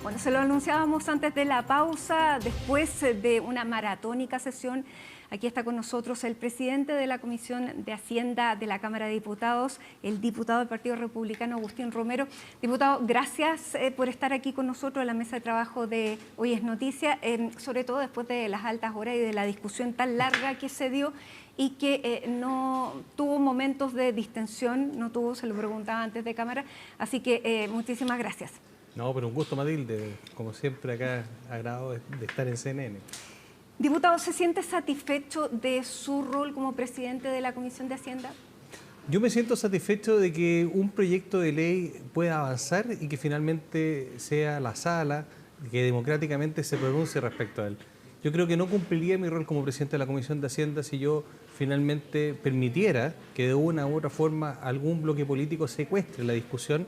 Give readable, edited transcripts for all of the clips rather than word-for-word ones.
Bueno, se lo anunciábamos antes de la pausa, después de una maratónica sesión. Aquí está con nosotros el presidente de la Comisión de Hacienda de la Cámara de Diputados, el diputado del Partido Republicano, Agustín Romero. Diputado, gracias por estar aquí con nosotros en la mesa de trabajo de Hoy es Noticia, sobre todo después de las altas horas y de la discusión tan larga que se dio y que no tuvo momentos de distensión, no tuvo, se lo preguntaba antes de cámara, así que muchísimas gracias. No, pero un gusto, Matilde, como siempre acá, agrado de estar en CNN. Diputado, ¿se siente satisfecho de su rol como presidente de la Comisión de Hacienda? Yo me siento satisfecho de que un proyecto de ley pueda avanzar y que finalmente sea la sala que democráticamente se pronuncie respecto a él. Yo creo que no cumpliría mi rol como presidente de la Comisión de Hacienda si yo finalmente permitiera que de una u otra forma algún bloque político secuestre la discusión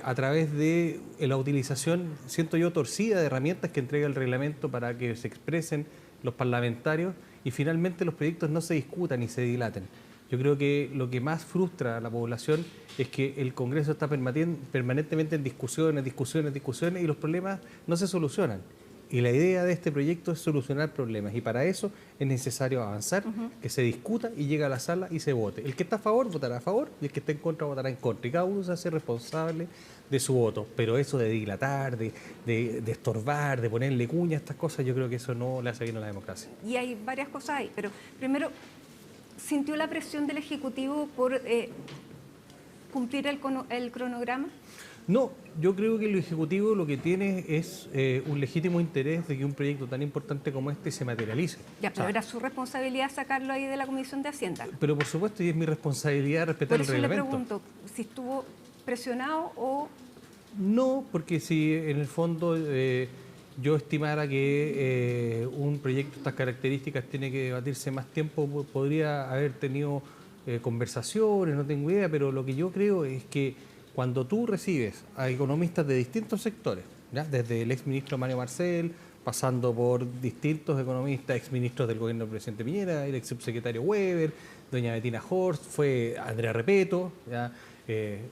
a través de la utilización, siento yo, torcida de herramientas que entrega el reglamento para que se expresen los parlamentarios y finalmente los proyectos no se discutan y se dilaten. Yo creo que lo que más frustra a la población es que el Congreso está permanentemente en discusiones y los problemas no se solucionan. Y la idea de este proyecto es solucionar problemas y para eso es necesario avanzar, que se discuta y llegue a la sala y se vote. El que está a favor votará a favor y el que está en contra votará en contra. Y cada uno se hace responsable de su voto. Pero eso de dilatar, de estorbar, de ponerle cuña a estas cosas, yo creo que eso no le hace bien a la democracia. Y hay varias cosas ahí, pero primero, ¿sintió la presión del Ejecutivo por cumplir el cronograma? No, yo creo que el Ejecutivo lo que tiene es un legítimo interés de que un proyecto tan importante como este se materialice. Ya, pero era su responsabilidad sacarlo ahí de la Comisión de Hacienda. Pero por supuesto, y es mi responsabilidad respetar el reglamento. Por eso le pregunto si estuvo presionado o... No, porque si en el fondo yo estimara que un proyecto de estas características tiene que debatirse más tiempo, podría haber tenido conversaciones, no tengo idea, pero lo que yo creo es que cuando tú recibes a economistas de distintos sectores, ¿ya? Desde el exministro Mario Marcel, pasando por distintos economistas, exministros del gobierno del presidente Piñera, el ex subsecretario Weber, doña Bettina Horst, fue Andrea Repeto, ¿ya?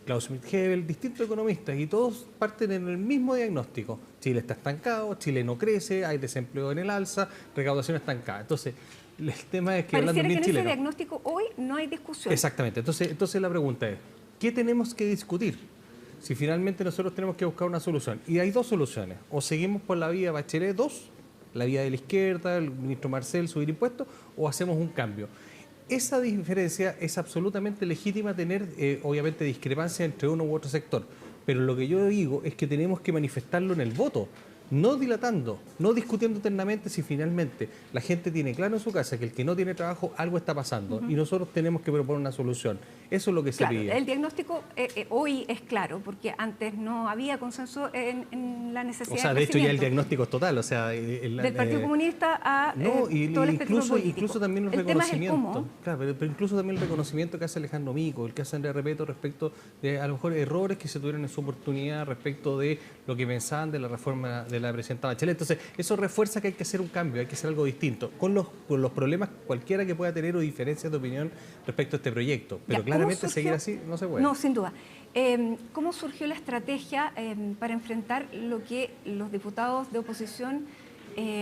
Klaus Schmidt-Hebel, distintos economistas, y todos parten en el mismo diagnóstico. Chile está estancado, Chile no crece, hay desempleo en el alza, recaudación estancada. Entonces, el tema es que pareciera hablando bien que en chileno, ese diagnóstico hoy no hay discusión. Exactamente. Entonces la pregunta es, ¿qué tenemos que discutir? Si finalmente nosotros tenemos que buscar una solución. Y hay dos soluciones. O seguimos por la vía Bachelet 2, la vía de la izquierda, el ministro Marcel, subir impuestos, o hacemos un cambio. Esa diferencia es absolutamente legítima tener, obviamente, discrepancia entre uno u otro sector. Pero lo que yo digo es que tenemos que manifestarlo en el voto. No dilatando, no discutiendo eternamente si finalmente la gente tiene claro en su casa que el que no tiene trabajo, algo está pasando y nosotros tenemos que proponer una solución. Eso es lo que se pide. El diagnóstico hoy es claro, porque antes no había consenso en la necesidad de crecimiento. De hecho ya el diagnóstico es total, del Partido Comunista a todo el espectro político. Incluso también los reconocimientos. Claro, pero incluso también el reconocimiento que hace Alejandro Mico, el que hace Andrea Repeto respecto de a lo mejor errores que se tuvieron en su oportunidad respecto de lo que pensaban de la reforma de la presidenta Bachelet. Entonces, eso refuerza que hay que hacer un cambio, hay que hacer algo distinto, con los problemas cualquiera que pueda tener o diferencias de opinión respecto a este proyecto. Pero ya, claramente seguir así no se puede. No, sin duda. ¿Cómo surgió la estrategia para enfrentar lo que los diputados de oposición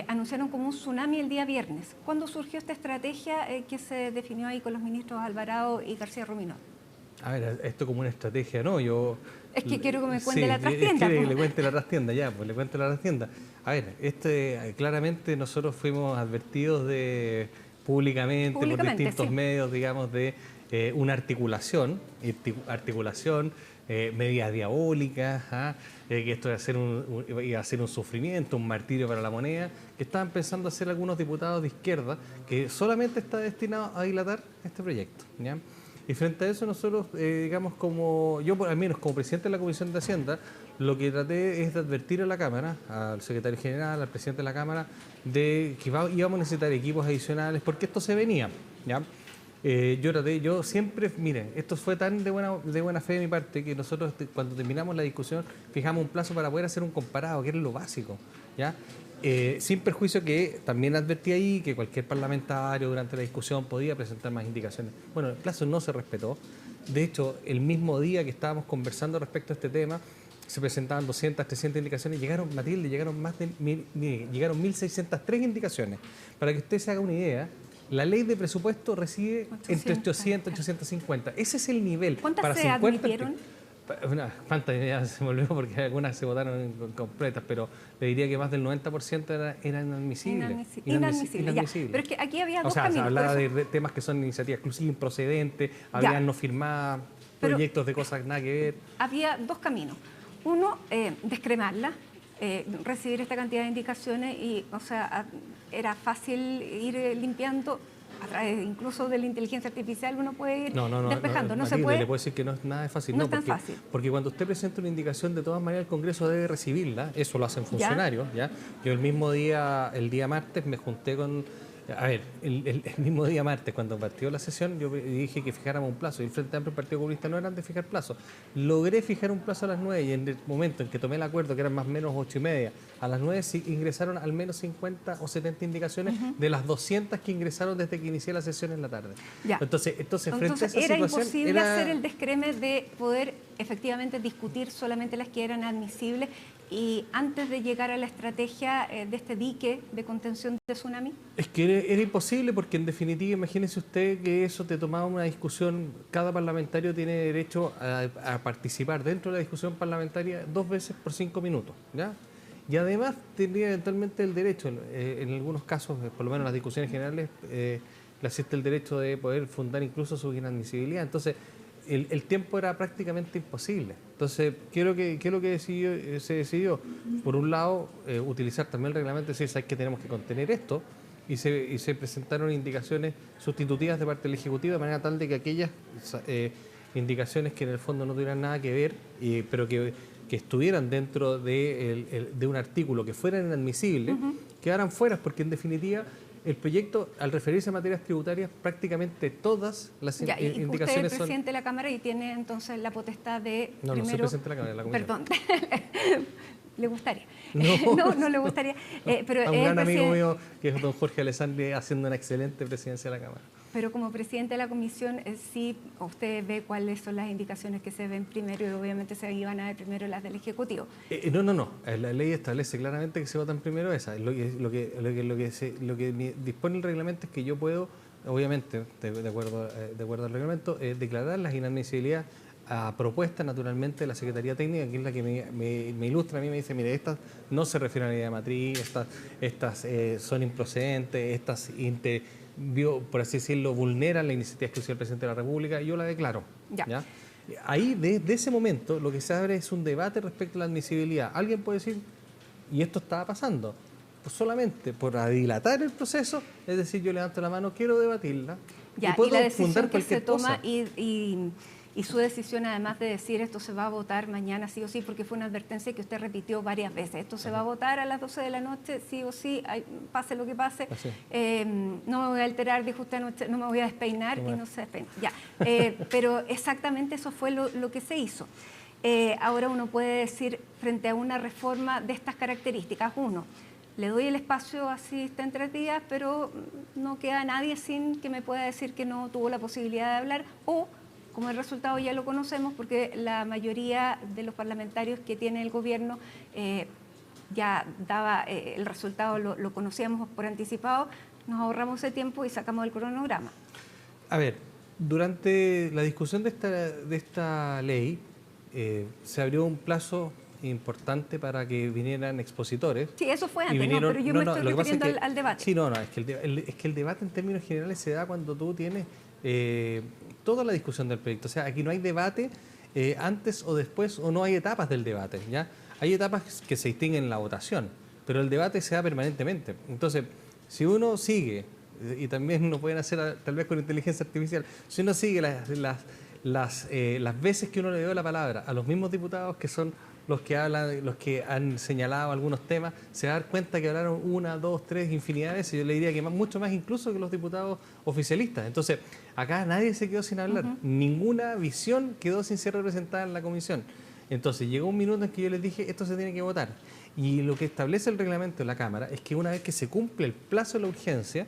anunciaron como un tsunami el día viernes? ¿Cuándo surgió esta estrategia que se definió ahí con los ministros Alvarado y García Romino? A ver, esto como una estrategia, ¿no? Es que quiero que me cuente la trastienda. Quiere que le cuente la trastienda, ya, pues le cuente la trastienda. A ver, claramente nosotros fuimos advertidos públicamente por distintos medios, digamos, de una articulación, medidas diabólicas, que esto iba a ser un sufrimiento, un martirio para la moneda, que estaban pensando hacer algunos diputados de izquierda, que solamente está destinado a dilatar este proyecto, ¿ya? Y frente a eso nosotros, digamos, yo al menos como presidente de la Comisión de Hacienda, lo que traté es de advertir a la Cámara, al secretario general, al presidente de la Cámara, de que íbamos a necesitar equipos adicionales, porque esto se venía, ¿ya? Yo siempre, mire, esto fue tan de buena fe de mi parte que nosotros cuando terminamos la discusión fijamos un plazo para poder hacer un comparado, que era lo básico, ¿ya? Sin perjuicio que también advertí ahí que cualquier parlamentario durante la discusión podía presentar más indicaciones. Bueno, el plazo no se respetó. De hecho, el mismo día que estábamos conversando respecto a este tema, se presentaban 200, 300 indicaciones, llegaron, Matilde, llegaron más de llegaron 1.603 indicaciones. Para que usted se haga una idea, la ley de presupuesto recibe entre 800 y 850. Ese es el nivel. ¿Cuántas para se 50 admitieron? ¿Cuántas ideas se me olvidó? Porque algunas se votaron completas, pero le diría que más del 90% eran inadmisibles. Inadmisible. Pero es que aquí había dos caminos. Se hablaba de temas que son iniciativas exclusivas, improcedentes, había no firmadas, proyectos de cosas nada que ver. Había dos caminos. Uno, descremarla, recibir esta cantidad de indicaciones y, o sea, era fácil ir limpiando. A través incluso de la inteligencia artificial uno puede ir despejando. No se puede. Le puedo decir que no es nada fácil. No es tan fácil. Porque cuando usted presenta una indicación, de todas maneras el Congreso debe recibirla. Eso lo hacen funcionarios. ¿Ya? Yo el mismo día, el día martes, me junté con... A ver, el mismo día martes, cuando partió la sesión, yo dije que fijáramos un plazo. Y el Frente Amplio y el Partido Comunista no eran de fijar plazo. Logré fijar un plazo a las 9 y en el momento en que tomé el acuerdo, que eran más o menos 8:30, a las 9 sí ingresaron al menos 50 o 70 indicaciones de las 200 que ingresaron desde que inicié la sesión en la tarde. Entonces frente a esa situación... Era imposible hacer el descreme de poder efectivamente discutir solamente las que eran admisibles y antes de llegar a la estrategia de este dique de contención de tsunami. Es que era imposible porque en definitiva, imagínese usted que eso te tomaba una discusión, cada parlamentario tiene derecho a participar dentro de la discusión parlamentaria 2 veces por 5 minutos, ¿ya? Y además tendría eventualmente el derecho, en algunos casos, por lo menos en las discusiones generales, le asiste el derecho de poder fundar incluso su inadmisibilidad. Entonces, el tiempo era prácticamente imposible. Entonces, ¿qué es lo que se decidió? Por un lado, utilizar también el reglamento y decir, ¿sabes que tenemos que contener esto? Y se presentaron indicaciones sustitutivas de parte del Ejecutivo de manera tal de que aquellas indicaciones que en el fondo no tuvieran nada que ver, pero que estuvieran dentro de un artículo que fueran inadmisibles, quedaran fuera, porque en definitiva el proyecto, al referirse a materias tributarias, prácticamente todas las indicaciones son... Usted es presidente de la Cámara y tiene entonces la potestad de... No soy presidente de la Cámara, de la Comisión. Perdón. ¿Le gustaría? No le gustaría. Pero a un gran amigo mío, que es don Jorge Alessandri, haciendo una excelente presidencia de la Cámara. Pero como presidente de la comisión, sí, usted ve cuáles son las indicaciones que se ven primero y obviamente se iban a ver primero las del Ejecutivo. No. La ley establece claramente que se votan primero esas. Lo que dispone el reglamento es que yo puedo, obviamente, de acuerdo al reglamento, declarar las inadmisibilidades a propuesta naturalmente de la Secretaría Técnica, que es la que me ilustra a mí, me dice, mire, estas no se refieren a la idea de matriz, estas son improcedentes, estas por así decirlo, vulneran la iniciativa exclusiva del Presidente de la República, y yo la declaro. ¿Ya? Ahí, desde ese momento, lo que se abre es un debate respecto a la admisibilidad. Alguien puede decir, y esto estaba pasando, pues solamente por dilatar el proceso, es decir, yo levanto la mano, quiero debatirla, y puedo la decisión fundar que se toma cosa. Y su decisión, además de decir esto se va a votar mañana sí o sí, porque fue una advertencia que usted repitió varias veces, esto se va a votar a las 12 de la noche sí o sí, pase lo que pase, no me voy a alterar, dijo usted anoche, no me voy a despeinar y no se despeina. Pero exactamente eso fue lo que se hizo. Ahora uno puede decir, frente a una reforma de estas características, uno, le doy el espacio así está en 3 días, pero no queda nadie sin que me pueda decir que no tuvo la posibilidad de hablar, o como el resultado ya lo conocemos, porque la mayoría de los parlamentarios que tiene el gobierno ya daba el resultado, lo conocíamos por anticipado, nos ahorramos ese tiempo y sacamos el cronograma. A ver, durante la discusión de esta ley se abrió un plazo importante para que vinieran expositores. Sí, eso fue antes, pero yo me estoy refiriendo al debate. Sí, es que el debate en términos generales se da cuando tú tienes toda la discusión del proyecto. O sea, aquí no hay debate antes o después, o no hay etapas del debate, ¿ya? Hay etapas que se distinguen en la votación, pero el debate se da permanentemente. Entonces, si uno sigue, y también lo pueden hacer tal vez con inteligencia artificial, si uno sigue las veces que uno le dio la palabra a los mismos diputados que son los que hablan, los que han señalado algunos temas, se va a dar cuenta que hablaron 1, 2, 3, infinidad de veces. Yo le diría que mucho más incluso que los diputados oficialistas. Entonces, acá nadie se quedó sin hablar. Ninguna visión quedó sin ser representada en la comisión. Entonces, llegó un minuto en que yo les dije, esto se tiene que votar. Y lo que establece el reglamento de la Cámara es que una vez que se cumple el plazo de la urgencia,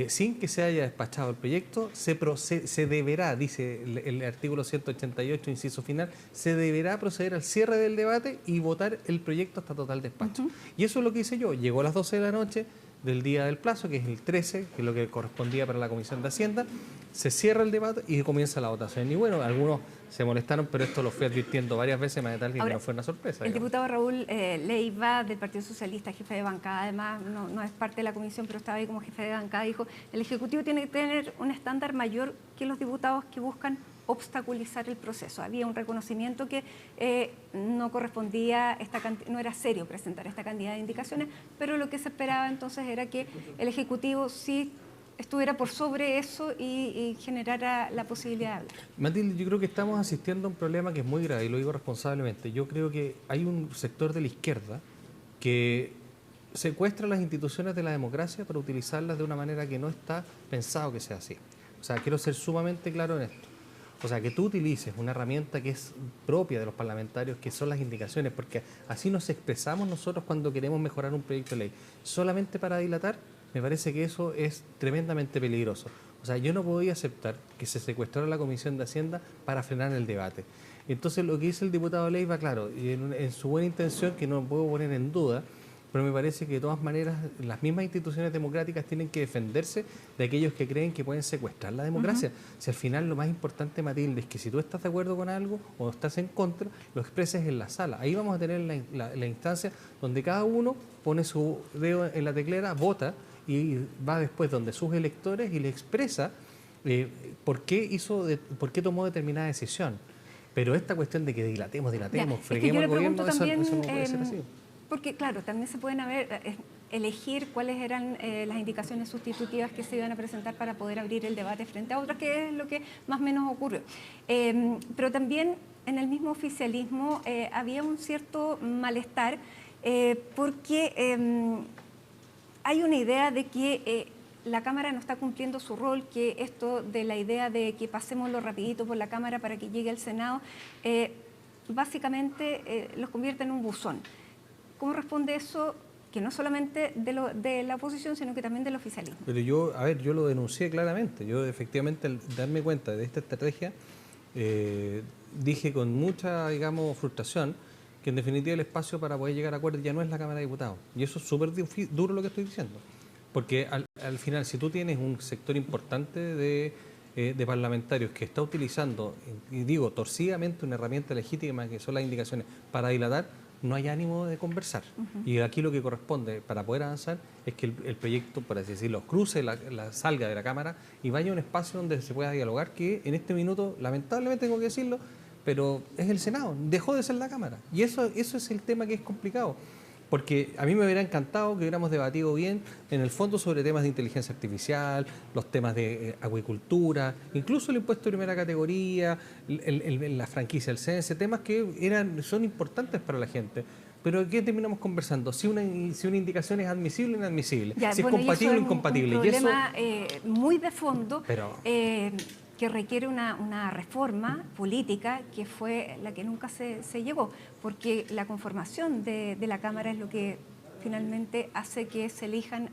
sin que se haya despachado el proyecto, se deberá, dice el artículo 188, inciso final, se deberá proceder al cierre del debate y votar el proyecto hasta total despacho. Y eso es lo que hice yo. Llegó a las 12 de la noche del día del plazo, que es el 13, que es lo que correspondía para la Comisión de Hacienda, se cierra el debate y comienza la votación. Y bueno, algunos se molestaron, pero esto lo fui advirtiendo varias veces, más de tal que no fue una sorpresa. El diputado Raúl Leiva, del Partido Socialista, jefe de bancada, además no es parte de la comisión, pero estaba ahí como jefe de bancada, dijo, el Ejecutivo tiene que tener un estándar mayor que los diputados que buscan obstaculizar el proceso. Había un reconocimiento que no correspondía, no era serio presentar esta cantidad de indicaciones, pero lo que se esperaba entonces era que el Ejecutivo sí estuviera por sobre eso y generara la posibilidad de hablar. Matilde, yo creo que estamos asistiendo a un problema que es muy grave y lo digo responsablemente. Yo creo que hay un sector de la izquierda que secuestra las instituciones de la democracia para utilizarlas de una manera que no está pensado que sea así. O sea, quiero ser sumamente claro en esto. O sea, que tú utilices una herramienta que es propia de los parlamentarios, que son las indicaciones, porque así nos expresamos nosotros cuando queremos mejorar un proyecto de ley, solamente para dilatar, me parece que eso es tremendamente peligroso. O sea, yo no podía aceptar que se secuestrara la Comisión de Hacienda para frenar el debate. Entonces, lo que dice el diputado Leiva, claro, y en su buena intención, que no puedo poner en duda, pero me parece que de todas maneras las mismas instituciones democráticas tienen que defenderse de aquellos que creen que pueden secuestrar la democracia. Si al final lo más importante, Matilde, es que si tú estás de acuerdo con algo o estás en contra, lo expreses en la sala. Ahí vamos a tener la instancia donde cada uno pone su dedo en la teclera, vota y va después donde sus electores y le expresa por qué tomó determinada decisión. Pero esta cuestión de que dilatemos, freguemos al gobierno, eso no puede ser así. Porque, claro, también se pueden elegir cuáles eran las indicaciones sustitutivas que se iban a presentar para poder abrir el debate frente a otras, que es lo que más o menos ocurrió. Pero también en el mismo oficialismo había un cierto malestar porque hay una idea de que la Cámara no está cumpliendo su rol, que esto de la idea de que pasémoslo rapidito por la Cámara para que llegue al Senado, básicamente los convierte en un buzón. ¿Cómo responde eso? Que no solamente de la oposición, sino que también del oficialismo. Pero yo lo denuncié claramente. Yo efectivamente, al darme cuenta de esta estrategia, dije con mucha, digamos, frustración que en definitiva el espacio para poder llegar a acuerdos ya no es la Cámara de Diputados. Y eso es súper duro lo que estoy diciendo. Porque al final, si tú tienes un sector importante de parlamentarios que está utilizando, y digo, torcidamente una herramienta legítima que son las indicaciones para dilatar, no hay ánimo de conversar. Y aquí lo que corresponde para poder avanzar es que el proyecto, por así decirlo, cruce, salga de la Cámara y vaya a un espacio donde se pueda dialogar, que en este minuto, lamentablemente tengo que decirlo, pero es el Senado, dejó de ser la Cámara. Y eso es el tema que es complicado. Porque a mí me hubiera encantado que hubiéramos debatido bien, en el fondo, sobre temas de inteligencia artificial, los temas de acuicultura, incluso el impuesto de primera categoría, la franquicia del CENSE, temas que son importantes para la gente. Pero ¿qué terminamos conversando? Si una indicación es admisible o inadmisible, si es compatible o incompatible. Un problema muy de fondo. Pero que requiere una reforma política que fue la que nunca se llegó, porque la conformación de la Cámara es lo que finalmente hace que se elijan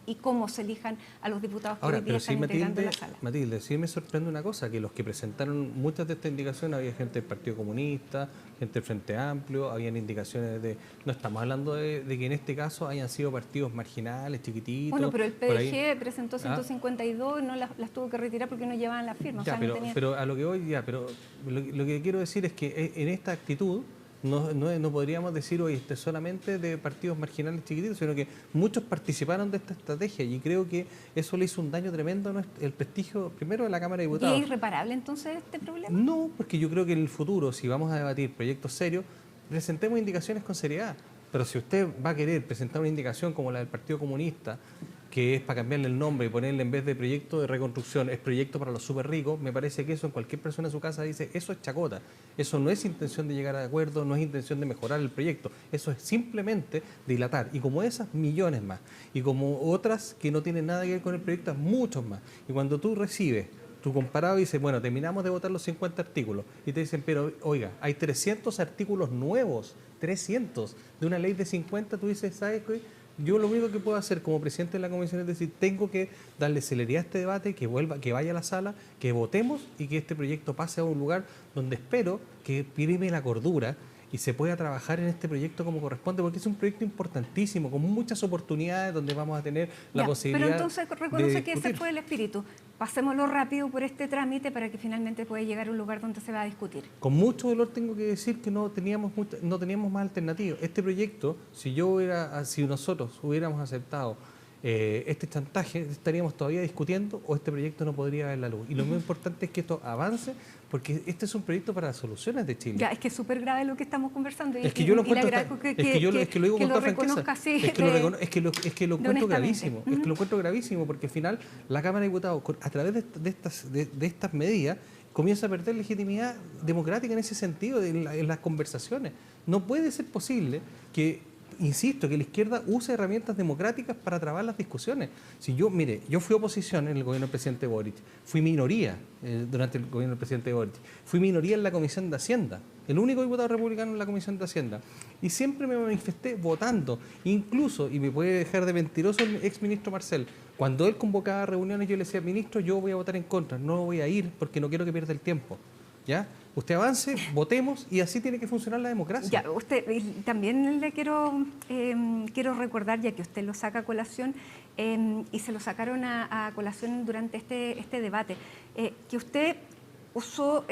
y cómo se elijan a los diputados que hoy día están integrando la sala. Matilde, sí me sorprende una cosa, que los que presentaron muchas de estas indicaciones, había gente del Partido Comunista, gente del Frente Amplio, habían indicaciones no estamos hablando de que en este caso hayan sido partidos marginales, chiquititos. Bueno, pero el PDG presentó 152, no las tuvo que retirar porque no llevaban las firmas. Ya, pero a lo que voy, pero lo que quiero decir es que en esta actitud no podríamos decir hoy solamente de partidos marginales chiquititos, sino que muchos participaron de esta estrategia y creo que eso le hizo un daño tremendo al prestigio, primero, de la Cámara de Diputados. ¿Y es irreparable entonces este problema? No, porque yo creo que en el futuro, si vamos a debatir proyectos serios, presentemos indicaciones con seriedad. Pero si usted va a querer presentar una indicación como la del Partido Comunista, que es para cambiarle el nombre y ponerle, en vez de proyecto de reconstrucción, es proyecto para los súper ricos, me parece que eso en cualquier persona en su casa dice, eso es chacota, eso no es intención de llegar a acuerdo, no es intención de mejorar el proyecto, eso es simplemente dilatar. Y como esas, millones más. Y como otras que no tienen nada que ver con el proyecto, muchos más. Y cuando tú recibes tu comparado y dices, bueno, terminamos de votar los 50 artículos, y te dicen, pero oiga, hay 300 artículos nuevos, 300, de una ley de 50, tú dices, ¿sabes qué? Yo lo único que puedo hacer como presidente de la comisión es decir, tengo que darle celeridad a este debate, que vaya a la sala, que votemos y que este proyecto pase a un lugar donde espero que prime la cordura y se pueda trabajar en este proyecto como corresponde, porque es un proyecto importantísimo, con muchas oportunidades donde vamos a tener la posibilidad. Pero entonces reconoce que ese fue el espíritu. Pasémoslo rápido por este trámite para que finalmente pueda llegar a un lugar donde se va a discutir. Con mucho dolor tengo que decir que no teníamos más alternativas. Este proyecto, si nosotros hubiéramos aceptado este chantaje, estaríamos todavía discutiendo o este proyecto no podría ver la luz. Y lo más importante es que esto avance, porque este es un proyecto para las soluciones de Chile. Ya, es que es súper grave lo que estamos conversando. Es que yo lo encuentro, es que lo digo con toda franqueza. Es que lo encuentro gravísimo. Es que lo encuentro gravísimo, porque al final la Cámara de Diputados, a través de estas medidas, comienza a perder legitimidad democrática en ese sentido, en las conversaciones. No puede ser posible que, insisto, que la izquierda use herramientas democráticas para trabar las discusiones. Mire, yo fui oposición en el gobierno del presidente Boric, fui minoría durante el gobierno del presidente Boric, fui minoría en la Comisión de Hacienda, el único diputado republicano en la Comisión de Hacienda, y siempre me manifesté votando, incluso, y me puede dejar de mentiroso el exministro Marcel, cuando él convocaba reuniones yo le decía, ministro, yo voy a votar en contra, no voy a ir porque no quiero que pierda el tiempo, ¿ya? Usted avance, votemos y así tiene que funcionar la democracia. Ya, usted también le quiero recordar, ya que usted lo saca a colación y se lo sacaron a colación durante este debate, que usted usó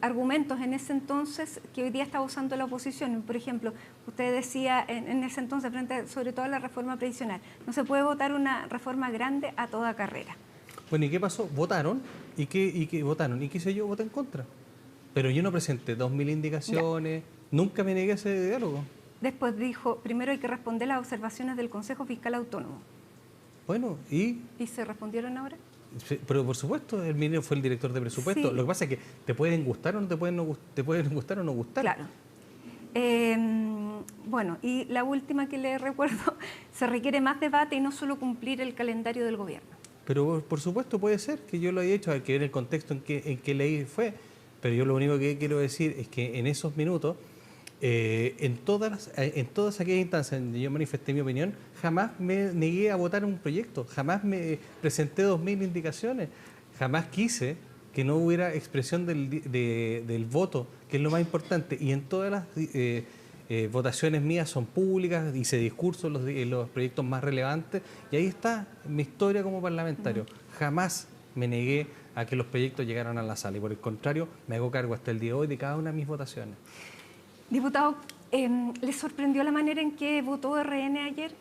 argumentos en ese entonces que hoy día está usando la oposición. Por ejemplo, usted decía en ese entonces, sobre todo a la reforma previsional, no se puede votar una reforma grande a toda carrera. Bueno, ¿y qué pasó? Votaron, ¿y qué votaron? ¿Y qué hice yo? Voté en contra. Pero yo no presenté 2.000 indicaciones, nunca me negué a ese diálogo. Después dijo, primero hay que responder las observaciones del Consejo Fiscal Autónomo. Bueno, ¿y se respondieron ahora? Pero por supuesto, el ministro fue el director de presupuesto. Sí. Lo que pasa es que te pueden gustar o no te pueden gustar o no gustar. Claro. Bueno, y la última que le recuerdo, se requiere más debate y no solo cumplir el calendario del gobierno. Pero por supuesto puede ser que yo lo haya hecho, hay que ver el contexto en que ley fue. Pero yo lo único que quiero decir es que en esos minutos, en todas aquellas instancias donde yo manifesté mi opinión, jamás me negué a votar un proyecto, jamás me presenté 2.000 indicaciones, jamás quise que no hubiera expresión del voto, que es lo más importante. Y en todas las votaciones mías son públicas, hice discursos en los proyectos más relevantes, y ahí está mi historia como parlamentario. Jamás me negué a que los proyectos llegaran a la sala y por el contrario me hago cargo hasta el día de hoy de cada una de mis votaciones. Diputado, ¿le sorprendió la manera en que votó RN ayer?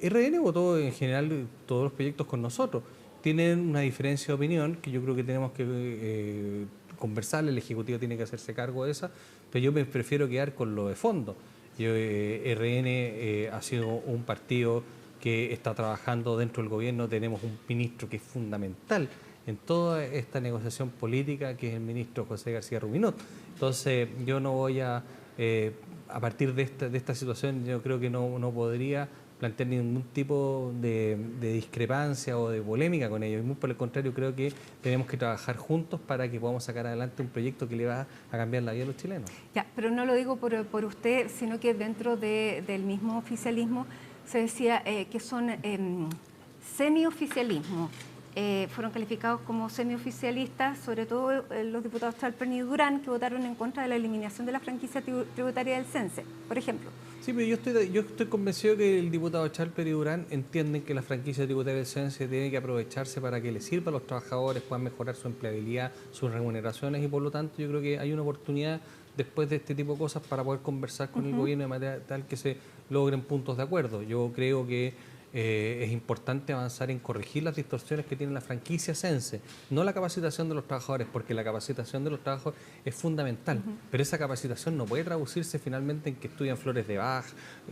RN votó en general todos los proyectos con nosotros. Tienen una diferencia de opinión que yo creo que tenemos que conversar, el Ejecutivo tiene que hacerse cargo de esa, pero yo me prefiero quedar con lo de fondo. RN ha sido un partido que está trabajando dentro del gobierno, tenemos un ministro que es fundamental en toda esta negociación política, que es el ministro José García Ruminot. Entonces, yo no voy a partir de esta situación, yo creo que no podría plantear ningún tipo de discrepancia o de polémica con ellos. Y muy por el contrario, creo que tenemos que trabajar juntos para que podamos sacar adelante un proyecto que le va a cambiar la vida a los chilenos. Ya, pero no lo digo por usted, sino que dentro del mismo oficialismo se decía que son semioficialismo. Fueron calificados como semioficialistas, sobre todo los diputados Chalper y Durán, que votaron en contra de la eliminación de la franquicia tributaria del CENSE, por ejemplo. Sí, pero yo estoy convencido que el diputado Chalper y Durán entienden que la franquicia tributaria del CENSE tiene que aprovecharse para que les sirva a los trabajadores, puedan mejorar su empleabilidad, sus remuneraciones, y por lo tanto yo creo que hay una oportunidad después de este tipo de cosas para poder conversar con el gobierno de manera tal que se logren puntos de acuerdo. Yo creo que es importante avanzar en corregir las distorsiones que tiene la franquicia CENSE, no la capacitación de los trabajadores, porque la capacitación de los trabajadores es fundamental, pero esa capacitación no puede traducirse finalmente en que estudian flores de Bach,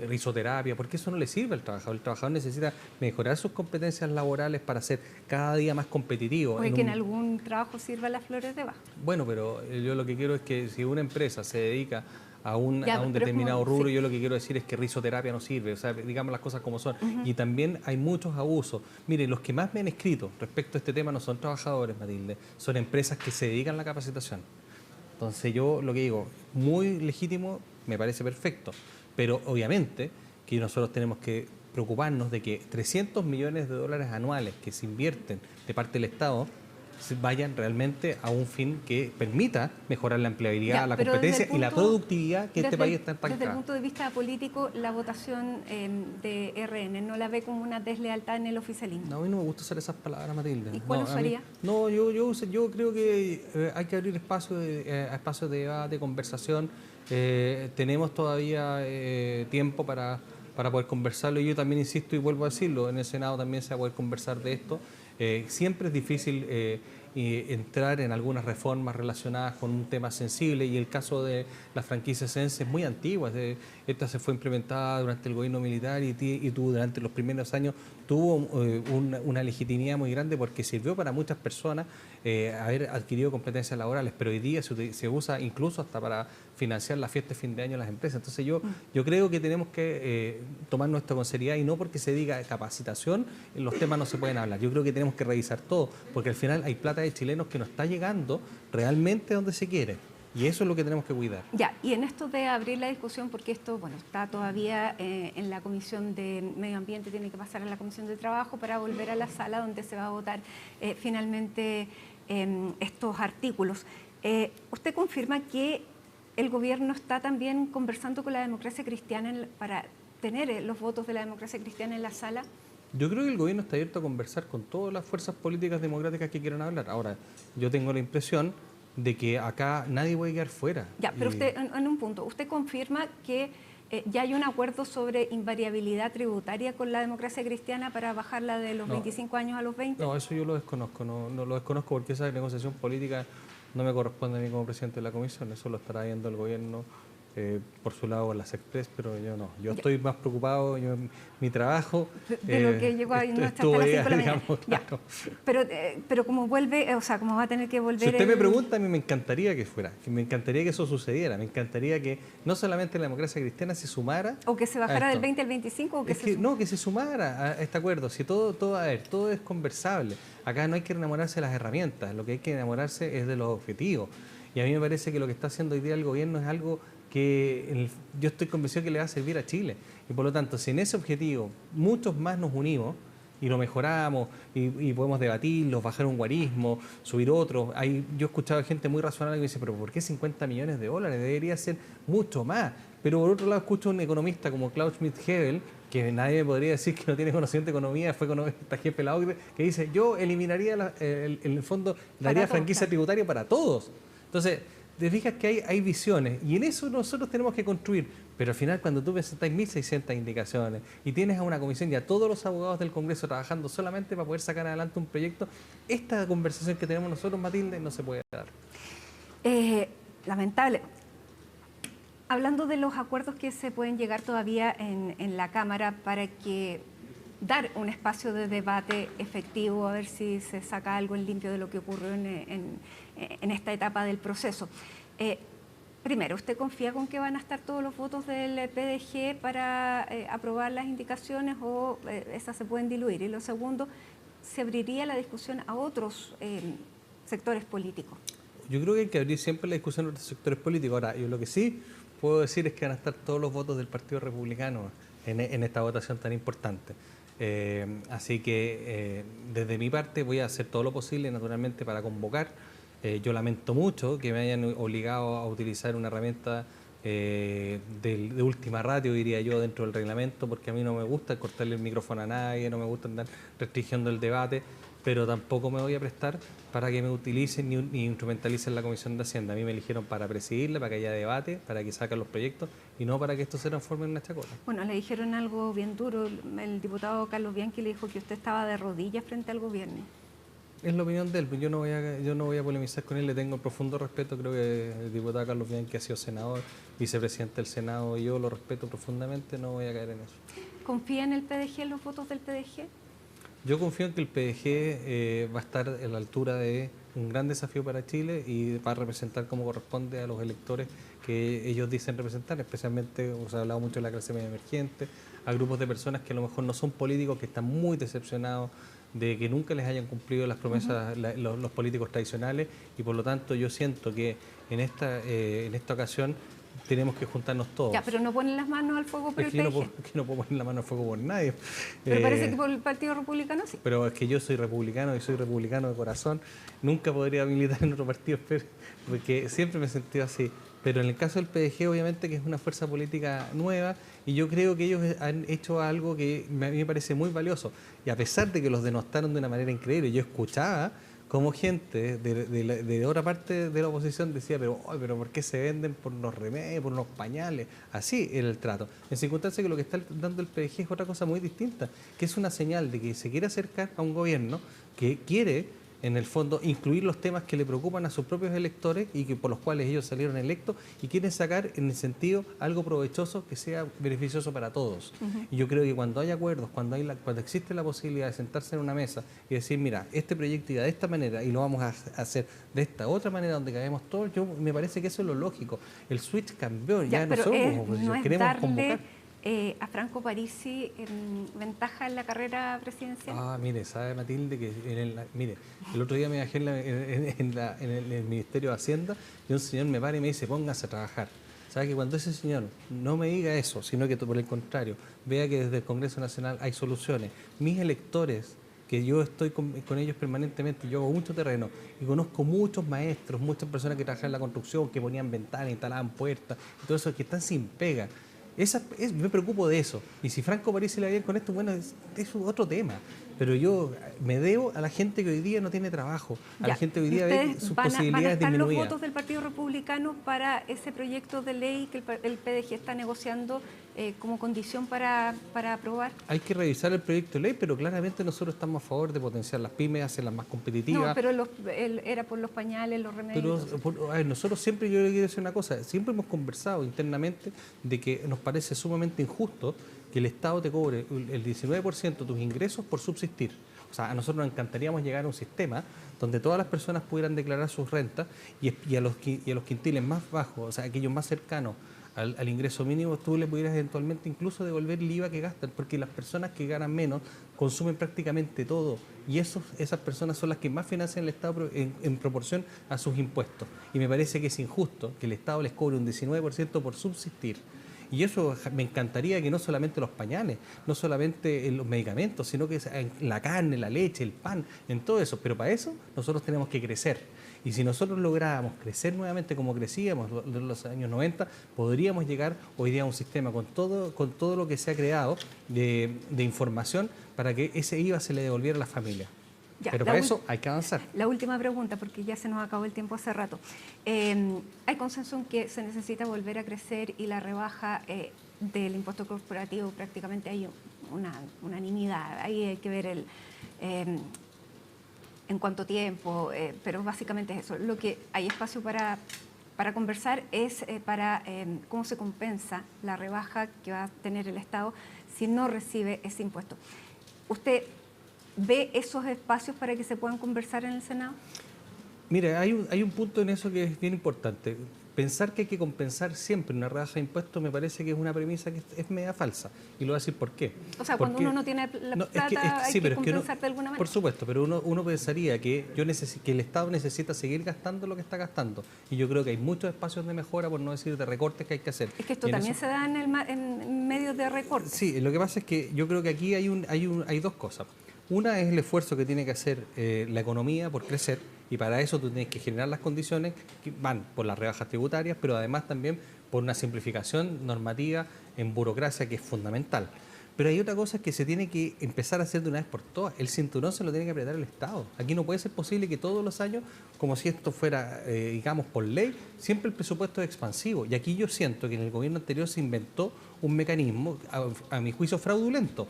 risoterapia, porque eso no le sirve al trabajador. El trabajador necesita mejorar sus competencias laborales para ser cada día más competitivo. Puede que en algún trabajo sirvan las flores de Bach. Bueno, pero yo lo que quiero es que si una empresa se dedica a un determinado rubro, sí. Yo lo que quiero decir es que risoterapia no sirve, o sea, digamos las cosas como son. Y también hay muchos abusos. Mire, los que más me han escrito respecto a este tema no son trabajadores, Matilde, son empresas que se dedican a la capacitación. Entonces yo lo que digo, muy legítimo, me parece perfecto, pero obviamente que nosotros tenemos que preocuparnos de que 300 millones de dólares anuales que se invierten de parte del Estado vayan realmente a un fin que permita mejorar la empleabilidad, la competencia y la productividad que este país está estancado. Desde el punto de vista político, la votación de RN, ¿no la ve como una deslealtad en el oficialismo? No, a mí no me gusta usar esas palabras, Matilde. ¿Y cuál usaría? No, yo creo que hay que abrir espacios de debate, conversación. Tenemos todavía tiempo para poder conversarlo. Y yo también insisto y vuelvo a decirlo, en el Senado también se va a poder conversar de esto. Siempre es difícil entrar en algunas reformas relacionadas con un tema sensible, y el caso de la franquicia Sense es muy antigua. Esta se fue implementada durante el gobierno militar y durante los primeros años tuvo una legitimidad muy grande porque sirvió para muchas personas haber adquirido competencias laborales, pero hoy día se usa incluso hasta para financiar la fiesta de fin de año de las empresas. Entonces yo creo que tenemos que tomarnos esto con seriedad, y no porque se diga capacitación, los temas no se pueden hablar. Yo creo que tenemos que revisar todo, porque al final hay plata de chilenos que no está llegando realmente donde se quiere. Y eso es lo que tenemos que cuidar. Ya, y en esto de abrir la discusión, porque esto, bueno, está todavía en la Comisión de Medio Ambiente, tiene que pasar a la Comisión de Trabajo para volver a la sala donde se va a votar finalmente estos artículos. ¿Usted confirma que el gobierno está también conversando con la democracia cristiana para tener los votos de la democracia cristiana en la sala? Yo creo que el gobierno está abierto a conversar con todas las fuerzas políticas democráticas que quieran hablar. Ahora, yo tengo la impresión de que acá nadie puede quedar fuera. Ya, pero usted, en un punto, ¿usted confirma que ya hay un acuerdo sobre invariabilidad tributaria con la democracia cristiana para bajarla de los 25 años a los 20? No, eso yo lo desconozco, no lo desconozco porque esa negociación política no me corresponde a mí como presidente de la comisión, eso lo estará viendo el gobierno por su lado las Express, pero yo no. Yo estoy más preocupado, mi trabajo... De lo que llegó a no hasta las 5 de la mañana. Claro. Pero como vuelve, o sea, como va a tener que volver... Si usted me pregunta, a mí me encantaría que fuera, me encantaría que eso sucediera, me encantaría que no solamente la democracia cristiana se sumara... O que se bajara del 20 al 25, o que no, que se sumara a este acuerdo. Si todo es conversable. Acá no hay que enamorarse de las herramientas, lo que hay que enamorarse es de los objetivos. Y a mí me parece que lo que está haciendo hoy día el gobierno es algo que yo estoy convencido que le va a servir a Chile. Y por lo tanto, si en ese objetivo muchos más nos unimos y lo mejoramos y podemos debatirlo, bajar un guarismo, subir otro. Yo he escuchado gente muy razonable que me dice, pero ¿por qué 50 millones de dólares? Debería ser mucho más. Pero por otro lado escucho a un economista como Klaus Schmidt-Hebel, que nadie me podría decir que no tiene conocimiento de economía, fue economista jefe de la OCDE, que dice, yo eliminaría, en el fondo, daría franquicia tributaria para todos. Entonces, te fijas que hay visiones y en eso nosotros tenemos que construir, pero al final cuando tú presentas 1.600 indicaciones y tienes a una comisión y a todos los abogados del Congreso trabajando solamente para poder sacar adelante un proyecto, esta conversación que tenemos nosotros, Matilde, no se puede dar. Lamentable. Hablando de los acuerdos que se pueden llegar todavía en la Cámara para que dar un espacio de debate efectivo, a ver si se saca algo en limpio de lo que ocurrió en esta etapa del proceso. Primero, ¿usted confía con que van a estar todos los votos del PDG para aprobar las indicaciones o esas se pueden diluir? Y lo segundo, ¿se abriría la discusión a otros sectores políticos? Yo creo que hay que abrir siempre la discusión a otros sectores políticos. Ahora, yo lo que sí puedo decir es que van a estar todos los votos del Partido Republicano en esta votación tan importante. Así que desde mi parte voy a hacer todo lo posible naturalmente para convocar. Yo lamento mucho que me hayan obligado a utilizar una herramienta de última ratio, diría yo, dentro del reglamento, porque a mí no me gusta cortarle el micrófono a nadie, no me gusta andar restringiendo el debate, pero tampoco me voy a prestar para que me utilicen ni instrumentalicen la Comisión de Hacienda. A mí me eligieron para presidirla, para que haya debate, para que saquen los proyectos y no para que esto se transforme en una chacota. Bueno, le dijeron algo bien duro. El diputado Carlos Bianchi le dijo que usted estaba de rodillas frente al gobierno. Es la opinión de él, yo no voy a polemizar con él, le tengo profundo respeto, creo que el diputado Carlos Bianchi ha sido senador, vicepresidente del Senado, y yo lo respeto profundamente, no voy a caer en eso. ¿Confía en el PDG, en los votos del PDG? Yo confío en que el PDG va a estar a la altura de un gran desafío para Chile y va a representar como corresponde a los electores que ellos dicen representar, especialmente, se ha hablado mucho de la clase media emergente, a grupos de personas que a lo mejor no son políticos, que están muy decepcionados de que nunca les hayan cumplido las promesas los políticos tradicionales, y por lo tanto yo siento que en esta ocasión tenemos que juntarnos todos. Ya, pero no ponen las manos al fuego por el PDG. Es que no puedo poner la mano al fuego por nadie. Pero parece que por el Partido Republicano sí. Pero es que yo soy republicano y soy republicano de corazón. Nunca podría militar en otro partido, porque siempre me he sentido así. Pero en el caso del PDG, obviamente que es una fuerza política nueva y yo creo que ellos han hecho algo que a mí me parece muy valioso. Y a pesar de que los denostaron de una manera increíble, yo escuchaba como gente de otra parte de la oposición decía, pero ¿por qué se venden por unos remedios, por unos pañales? Así era el trato. En circunstancia que lo que está dando el PDG es otra cosa muy distinta, que es una señal de que se quiere acercar a un gobierno que quiere, en el fondo, incluir los temas que le preocupan a sus propios electores y que por los cuales ellos salieron electos y quieren sacar en el sentido algo provechoso que sea beneficioso para todos. Y yo creo que cuando hay acuerdos, cuando existe la posibilidad de sentarse en una mesa y decir, mira, este proyecto iba de esta manera y lo vamos a hacer de esta otra manera donde cabemos todos, me parece que eso es lo lógico. El switch cambió, ya no somos como oposición, queremos convocar. A Franco Parisi en ventaja en la carrera presidencial? Mire, sabe Matilde que mire, el otro día me bajé en el Ministerio de Hacienda y un señor me para y me dice, póngase a trabajar. ¿Sabe que cuando ese señor no me diga eso, sino que por el contrario, vea que desde el Congreso Nacional hay soluciones, mis electores, que yo estoy con ellos permanentemente, yo hago mucho terreno y conozco muchos maestros, muchas personas que trabajan en la construcción, que ponían ventanas, instalaban puertas, y todo eso, que están sin pega. Me preocupo de eso. Y si Franco Parisi le va bien con esto, bueno, es otro tema. Pero yo me debo a la gente que hoy día no tiene trabajo, a la gente que hoy día ve sus posibilidades disminuidas. ¿Van a estar los votos del Partido Republicano para ese proyecto de ley que el PDG está negociando como condición para aprobar? Hay que revisar el proyecto de ley, pero claramente nosotros estamos a favor de potenciar las pymes, hacerlas más competitivas. No, pero era por los pañales, los remedios. Pero nosotros siempre, yo le quiero decir una cosa, siempre hemos conversado internamente de que nos parece sumamente injusto que el Estado te cobre el 19% de tus ingresos por subsistir. O sea, a nosotros nos encantaríamos llegar a un sistema donde todas las personas pudieran declarar sus rentas y a los quintiles más bajos, o sea, aquellos más cercanos al ingreso mínimo, tú le pudieras eventualmente incluso devolver el IVA que gastan, porque las personas que ganan menos consumen prácticamente todo y esas personas son las que más financian el Estado en proporción a sus impuestos. Y me parece que es injusto que el Estado les cobre un 19% por subsistir. Y eso me encantaría que no solamente los pañales, no solamente los medicamentos, sino que en la carne, la leche, el pan, en todo eso. Pero para eso nosotros tenemos que crecer. Y si nosotros lográbamos crecer nuevamente como crecíamos en los años 90, podríamos llegar hoy día a un sistema con todo lo que se ha creado de información para que ese IVA se le devolviera a las familias. Ya, pero para eso hay que avanzar. La última pregunta, porque ya se nos acabó el tiempo hace rato. Hay consenso en que se necesita volver a crecer y la rebaja del impuesto corporativo prácticamente hay una unanimidad. Ahí hay que ver en cuánto tiempo, pero básicamente es eso. Lo que hay espacio para conversar es para cómo se compensa la rebaja que va a tener el Estado si no recibe ese impuesto. ¿Usted ve esos espacios para que se puedan conversar en el Senado? Mire, hay un punto en eso que es bien importante. Pensar que hay que compensar siempre una rebaja de impuestos me parece que es una premisa que es media falsa. Y lo voy a decir por qué. O sea, cuando uno no tiene la plata hay que compensar de alguna manera. Por supuesto, pero uno pensaría que el Estado necesita seguir gastando lo que está gastando. Y yo creo que hay muchos espacios de mejora, por no decir de recortes que hay que hacer. Es que esto también se da en medios de recortes. Sí, lo que pasa es que yo creo que aquí hay dos cosas. Una es el esfuerzo que tiene que hacer la economía por crecer y para eso tú tienes que generar las condiciones que van por las rebajas tributarias, pero además también por una simplificación normativa en burocracia que es fundamental. Pero hay otra cosa que se tiene que empezar a hacer de una vez por todas. El cinturón se lo tiene que apretar el Estado. Aquí no puede ser posible que todos los años, como si esto fuera, digamos, por ley, siempre el presupuesto es expansivo. Y aquí yo siento que en el gobierno anterior se inventó un mecanismo, a mi juicio, fraudulento.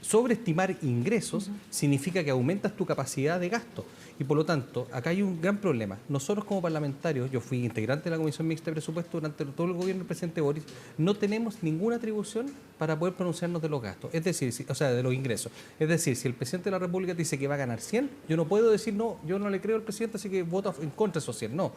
Sobreestimar ingresos significa que aumentas tu capacidad de gasto y por lo tanto acá hay un gran problema. Nosotros como parlamentarios, yo fui integrante de la Comisión Mixta de Presupuesto durante todo el gobierno del presidente Boris, no tenemos ninguna atribución para poder pronunciarnos de los gastos, es decir, de los ingresos. Es decir, si el presidente de la República dice que va a ganar 100, yo no puedo decir no, yo no le creo al presidente así que voto en contra de esos 100, no.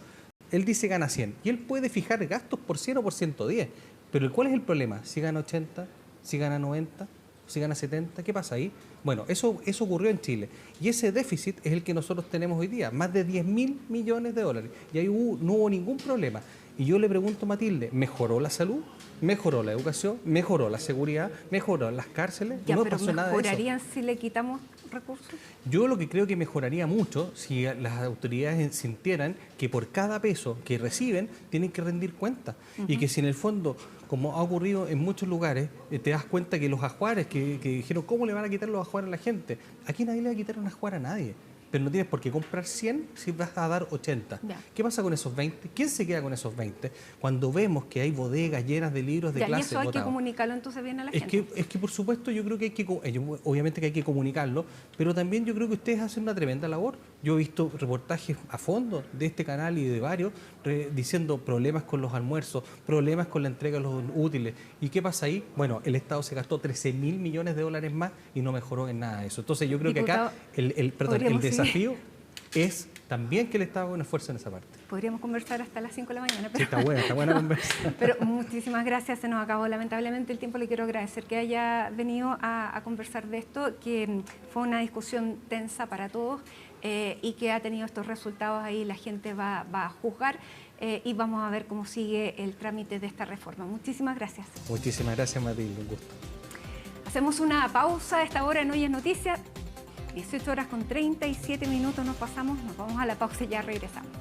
Él dice gana 100 y él puede fijar gastos por 100 o por 110, pero ¿cuál es el problema? Si gana 80, si gana 90... si gana 70, ¿qué pasa ahí? Bueno, eso ocurrió en Chile y ese déficit es el que nosotros tenemos hoy día, más de 10.000 millones de dólares y ahí no hubo ningún problema. Y yo le pregunto a Matilde, ¿mejoró la salud? ¿Mejoró la educación? ¿Mejoró la seguridad? ¿Mejoró las cárceles? Ya, no pero pasó nada de eso. ¿mejorarían si le quitamos recursos? Yo lo que creo que mejoraría mucho si las autoridades sintieran que por cada peso que reciben tienen que rendir cuentas. Y que si en el fondo, como ha ocurrido en muchos lugares, te das cuenta que los ajuares que dijeron, ¿cómo le van a quitar los ajuares a la gente? Aquí nadie le va a quitar un ajuar a nadie. Pero no tienes por qué comprar 100 si vas a dar 80. Ya. ¿Qué pasa con esos 20? ¿Quién se queda con esos 20? Cuando vemos que hay bodegas llenas de libros de Ya, y clase eso hay que botados. comunicarlo entonces bien a la gente. Es que por supuesto yo creo que hay que, obviamente que hay que comunicarlo, pero también yo creo que ustedes hacen una tremenda labor. Yo he visto reportajes a fondo de este canal y de varios diciendo problemas con los almuerzos, problemas con la entrega de los útiles. ¿Y qué pasa ahí? Bueno, el Estado se gastó 13.000 millones de dólares más y no mejoró en nada de eso. Entonces yo creo Diputado, que acá el desafío es también que el Estado haga un esfuerzo en esa parte. Podríamos conversar hasta las 5 de la mañana. Pero... Sí, está buena conversa. Pero muchísimas gracias, se nos acabó lamentablemente el tiempo. Le quiero agradecer que haya venido a conversar de esto, que fue una discusión tensa para todos y que ha tenido estos resultados ahí, la gente va a juzgar y vamos a ver cómo sigue el trámite de esta reforma. Muchísimas gracias. Muchísimas gracias, Matilde, un gusto. Hacemos una pausa a esta hora en Hoy es Noticia. 18 horas con 37 minutos nos pasamos, nos vamos a la pausa y ya regresamos.